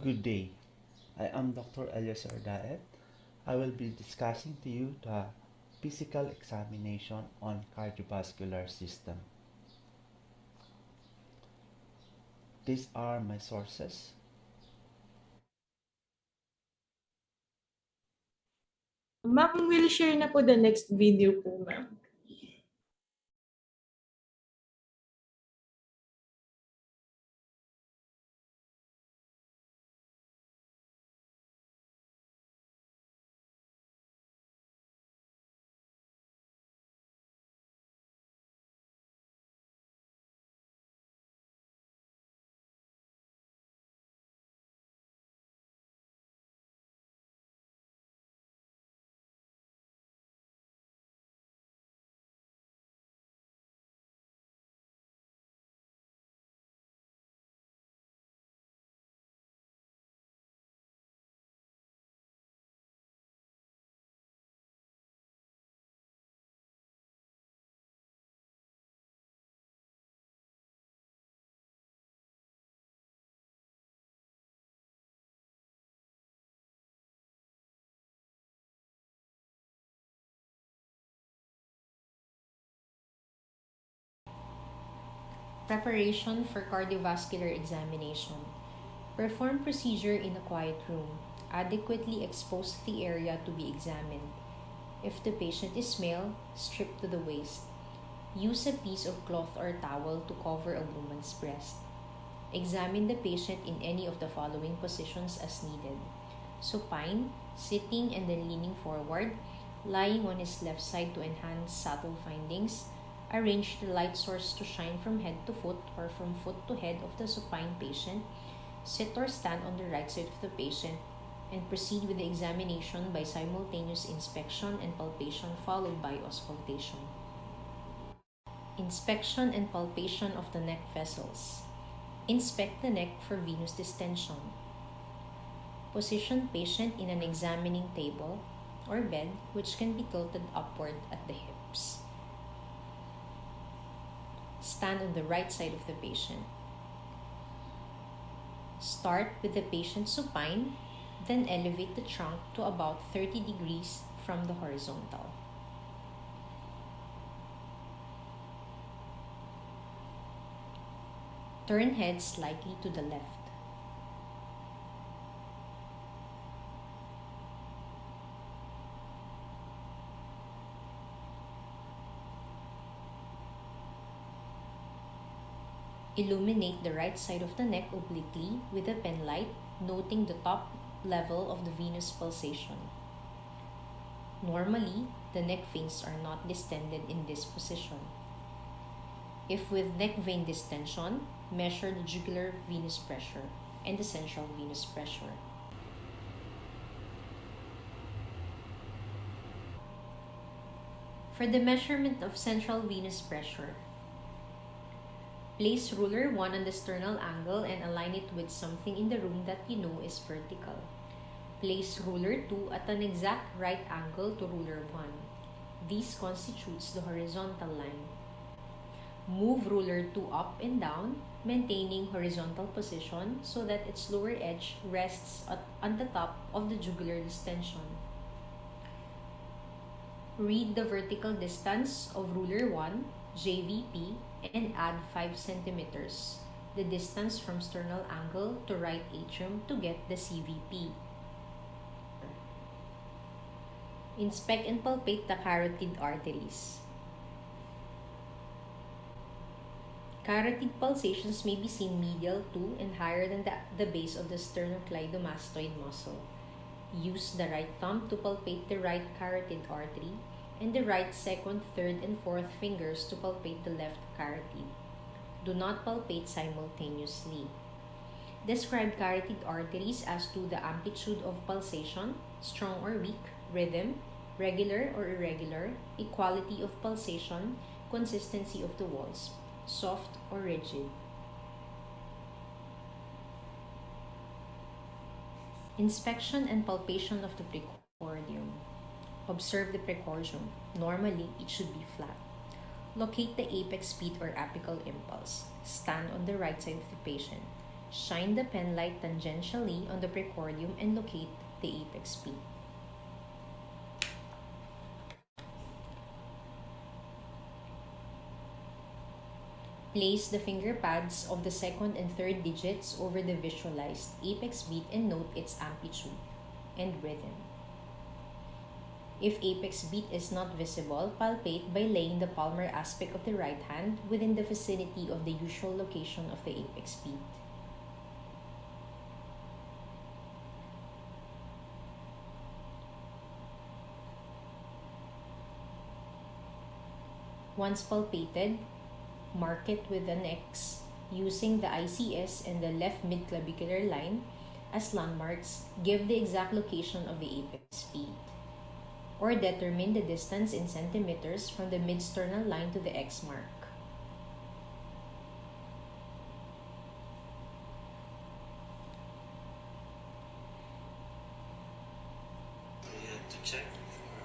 Good day. I am Dr. Eliezer Daet. I will be discussing to you the physical examination on cardiovascular system. These are my sources. Ma'am, will share na po the next video po, ma'am. Preparation for cardiovascular examination. Perform procedure in a quiet room. Adequately expose the area to be examined. If the patient is male, strip to the waist. Use a piece of cloth or towel to cover a woman's breast. Examine the patient in any of the following positions as needed: supine, sitting and then leaning forward, lying on his left side to enhance subtle findings. Arrange the light source to shine from head to foot or from foot to head of the supine patient. Sit or stand on the right side of the patient and proceed with the examination by simultaneous inspection and palpation followed by auscultation. Inspection and palpation of the neck vessels. Inspect the neck for venous distension. Position patient in an examining table or bed which can be tilted upward at the hips. Stand on the right side of the patient. Start with the patient supine, then elevate the trunk to about 30 degrees from the horizontal. Turn head slightly to the left. Illuminate the right side of the neck obliquely with a pen light, noting the top level of the venous pulsation. Normally, the neck veins are not distended in this position. If with neck vein distension, measure the jugular venous pressure and the central venous pressure. For the measurement of central venous pressure, place ruler 1 on the sternal angle and align it with something in the room that you know is vertical. Place ruler 2 at an exact right angle to ruler 1. This constitutes the horizontal line. Move ruler 2 up and down, maintaining horizontal position so that its lower edge rests on the top of the jugular distension. Read the vertical distance of ruler 1, JVP, and add 5 centimeters, the distance from sternal angle to right atrium, to get the CVP. Inspect and palpate the carotid arteries. Carotid pulsations may be seen medial to and higher than the base of the sternocleidomastoid muscle. Use the right thumb to palpate the right carotid artery and the right second, third, and fourth fingers to palpate the left carotid. Do not palpate simultaneously. Describe carotid arteries as to the amplitude of pulsation, strong or weak, rhythm, regular or irregular, equality of pulsation, consistency of the walls, soft or rigid. Inspection and palpation of the precordium. Observe the precordium. Normally, it should be flat. Locate the apex beat or apical impulse. Stand on the right side of the patient. Shine the pen light tangentially on the precordium and locate the apex peak. Place the finger pads of the second and third digits over the visualized apex beat and note its amplitude and rhythm. If apex beat is not visible, palpate by laying the palmar aspect of the right hand within the vicinity of the usual location of the apex beat. Once palpated, mark it with an X using the ICS and the left midclavicular line as landmarks. Give the exact location of the apex beat, or determine the distance in centimeters from the midsternal line to the X mark.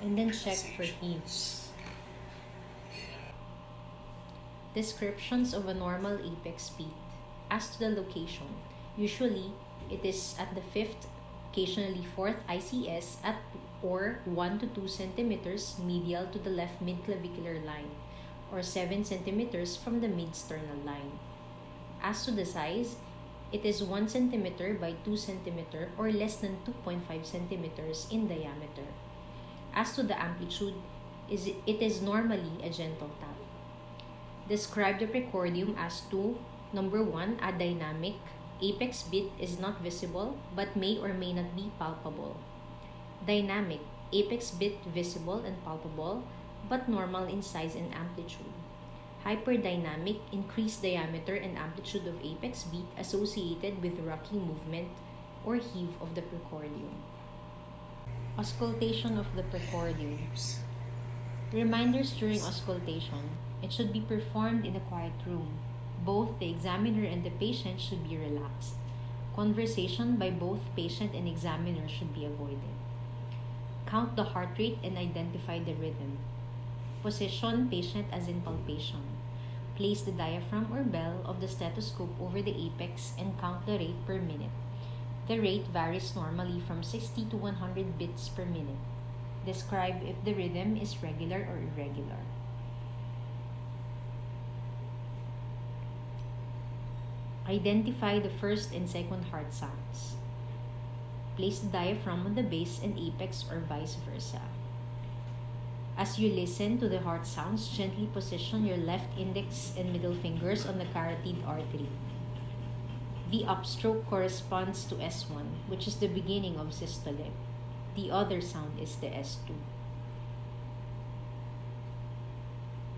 And then check for heaves. Descriptions of a normal apex beat. As to the location, usually it is at the 5th, occasionally 4th ICS at or 1 to 2 centimeters medial to the left midclavicular line, or 7 centimeters from the midsternal line. As to the size, it is 1 centimeter by 2 centimeter or less than 2.5 centimeters in diameter. As to the amplitude, it is normally a gentle tap. Describe the precordium as to: number 1, a dynamic. Apex beat is not visible but may or may not be palpable. Dynamic. Apex beat visible and palpable but normal in size and amplitude. Hyperdynamic. Increased diameter and amplitude of apex beat associated with rocking movement or heave of the precordium. Auscultation of the precordium. Reminders during auscultation. It should be performed in a quiet room. Both the examiner and the patient should be relaxed. Conversation by both patient and examiner should be avoided. Count the heart rate and identify the rhythm. Position patient as in palpation. Place the diaphragm or bell of the stethoscope over the apex and count the rate per minute. The rate varies normally from 60 to 100 beats per minute. Describe if the rhythm is regular or irregular. Identify the first and second heart sounds. Place the diaphragm on the base and apex or vice versa. As you listen to the heart sounds, gently position your left index and middle fingers on the carotid artery. The upstroke corresponds to S1, which is the beginning of systole. The other sound is the S2.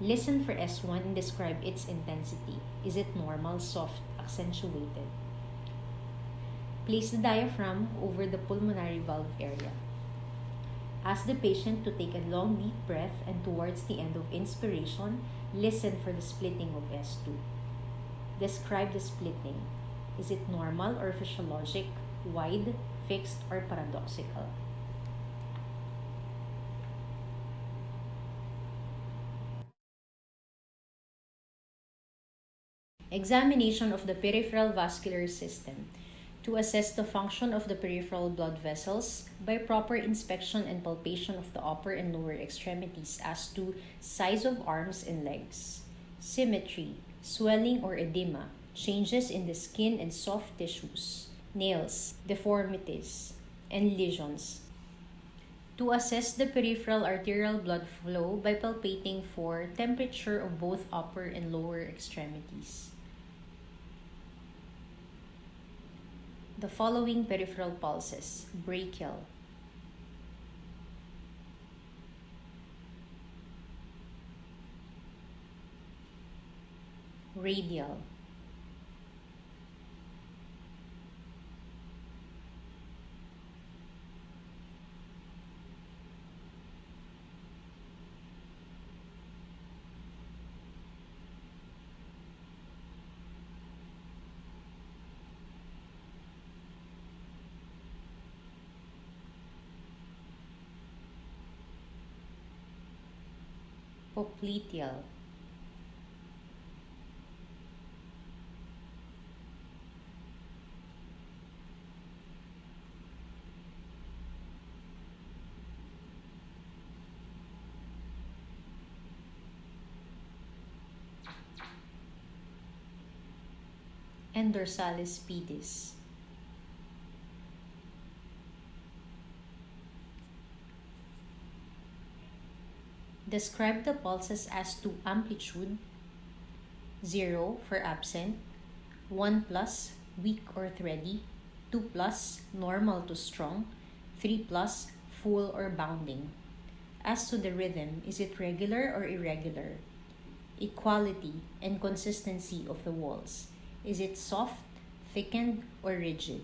Listen for S1 and describe its intensity. Is it normal, soft, accentuated? Place the diaphragm over the pulmonary valve area. Ask the patient to take a long deep breath, and towards the end of inspiration, listen for the splitting of S2. Describe the splitting. Is it normal or physiologic, wide, fixed, or paradoxical? Examination of the peripheral vascular system. To assess the function of the peripheral blood vessels by proper inspection and palpation of the upper and lower extremities as to size of arms and legs, symmetry, swelling or edema, changes in the skin and soft tissues, nails, deformities, and lesions. To assess the peripheral arterial blood flow by palpating for temperature of both upper and lower extremities. The following peripheral pulses: brachial, radial, popliteal, and dorsalis pedis. Describe the pulses as to amplitude, 0 for absent, 1 plus weak or thready, 2 plus normal to strong, 3 plus full or bounding. As to the rhythm, is it regular or irregular? Equality and consistency of the walls. Is it soft, thickened, or rigid?